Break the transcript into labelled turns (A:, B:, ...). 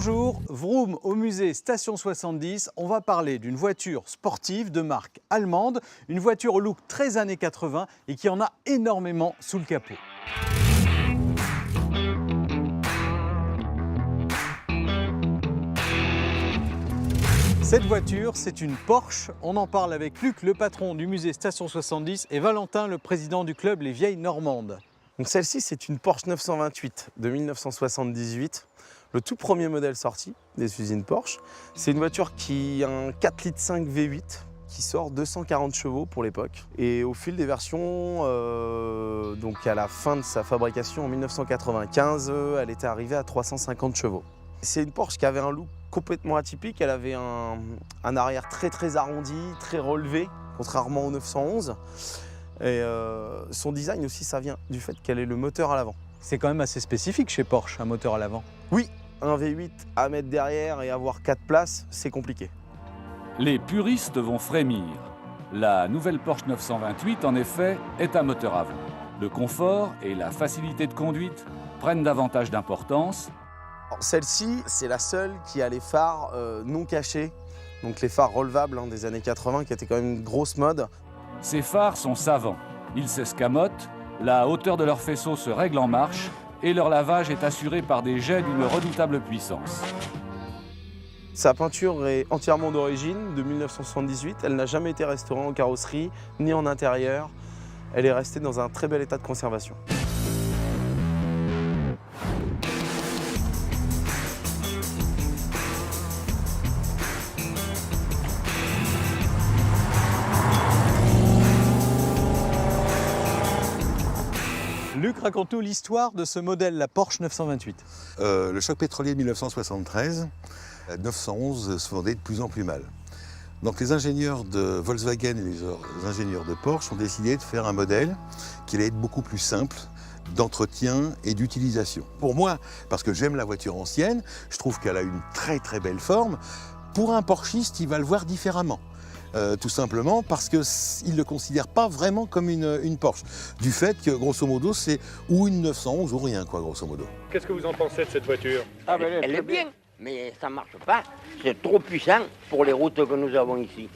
A: Bonjour, Vroom au musée Station 70. On va parler d'une voiture sportive de marque allemande, une voiture au look très années 80 et qui en a énormément sous le capot. Cette voiture, c'est une Porsche. On en parle avec Luc, le patron du musée Station 70, et Valentin, le président du club Les Vieilles Normandes.
B: Donc celle-ci, c'est une Porsche 928 de 1978, le tout premier modèle sorti des usines Porsche. C'est une voiture qui a un 4,5 litres V8 qui sort 240 chevaux pour l'époque. Et au fil des versions, donc à la fin de sa fabrication en 1995, elle était arrivée à 350 chevaux. C'est une Porsche qui avait un look complètement atypique. Elle avait un arrière très arrondi, très relevé, contrairement au 911. Et son design aussi, ça vient du fait qu'elle ait le moteur à l'avant.
A: C'est quand même assez spécifique chez Porsche, un moteur à l'avant.
B: Oui, un V8 à mettre derrière et avoir 4 places, c'est compliqué.
C: Les puristes vont frémir. La nouvelle Porsche 928, en effet, est un moteur avant. Le confort et la facilité de conduite prennent davantage d'importance.
B: Celle-ci, c'est la seule qui a les phares non cachés, donc les phares relevables des années 80, qui étaient quand même une grosse mode.
C: Ces phares sont savants. Ils s'escamotent, la hauteur de leurs faisceaux se règle en marche et leur lavage est assuré par des jets d'une redoutable puissance.
B: Sa peinture est entièrement d'origine, de 1978. Elle n'a jamais été restaurée en carrosserie ni en intérieur. Elle est restée dans un très bel état de conservation.
A: Luc, raconte-nous l'histoire de ce modèle, la Porsche 928.
D: Le choc pétrolier de 1973, la 911 se vendait de plus en plus mal. Donc les ingénieurs de Volkswagen et les ingénieurs de Porsche ont décidé de faire un modèle qui allait être beaucoup plus simple d'entretien et d'utilisation. Pour moi, parce que j'aime la voiture ancienne, je trouve qu'elle a une très belle forme. Pour un Porschiste, il va le voir différemment. Tout simplement parce qu'il ne le considère pas vraiment comme une Porsche. Du fait que, grosso modo, c'est ou une 911 ou rien, quoi, grosso modo.
E: Qu'est-ce que vous en pensez de cette voiture?
F: Elle est bien, mais ça marche pas. C'est trop puissant pour les routes que nous avons ici.